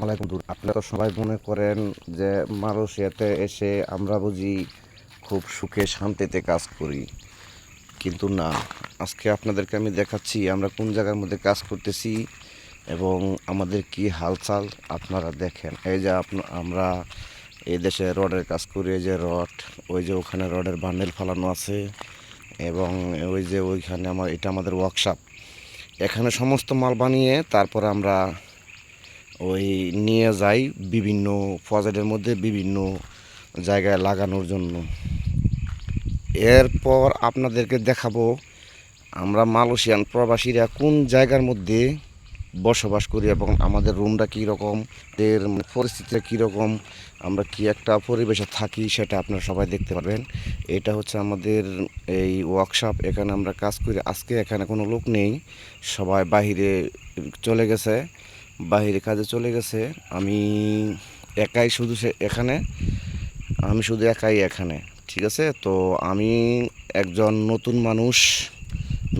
আলাইকুম। আপনারা তো সবাই মনে করেন যে মালয়েশিয়াতে এসে আমরা বুঝি খুব সুখে শান্তিতে কাজ করি, কিন্তু না। আজকে আপনাদেরকে আমি দেখাচ্ছি আমরা কোন জায়গার মধ্যে কাজ করতেছি এবং আমাদের কি হালচাল আপনারা দেখেন। এই যে আমরা এই দেশে রডের কাজ করি। এই যে রড, ওই যে ওখানে রডের বান্ডেল ফালানো আছে এবং ওই যে ওইখানে এটা আমাদের ওয়ার্কশপ। এখানে সমস্ত মাল বানিয়ে তারপরে আমরা ওই নিয়ে যাই বিভিন্ন প্রজেক্টের মধ্যে বিভিন্ন জায়গায় লাগানোর জন্য। এরপর আপনাদেরকে দেখাবো আমরা মালয়েশিয়ান প্রবাসীরা কোন জায়গার মধ্যে বসবাস করি এবং আমাদের রুমটা কীরকম, এর পরিস্থিতিটা কীরকম, আমরা কি একটা পরিবেশে থাকি সেটা আপনারা সবাই দেখতে পারবেন। এটা হচ্ছে আমাদের এই ওয়ার্কশপ, এখানে আমরা কাজ করি। আজকে এখানে কোনো লোক নেই, সবাই বাহিরে চলে গেছে, বাহিরে কাজে চলে গেছে। আমি একাই শুধু আমি শুধু একাই এখানে, ঠিক আছে। তো আমি একজন নতুন মানুষ,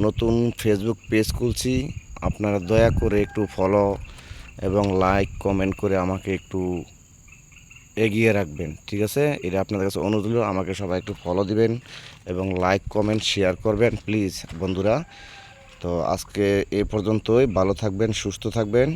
নতুন ফেসবুক পেজ খুলছি। আপনারা দয়া করে একটু ফলো এবং লাইক কমেন্ট করে আমাকে একটু এগিয়ে রাখবেন, ঠিক আছে। এটা আপনাদের কাছে অনুরোধ হলো, আমাকে সবাই একটু ফলো দিবেন এবং লাইক কমেন্ট শেয়ার করবেন প্লিজ বন্ধুরা। তো আজকে এ পর্যন্তই, ভালো থাকবেন, সুস্থ থাকবেন।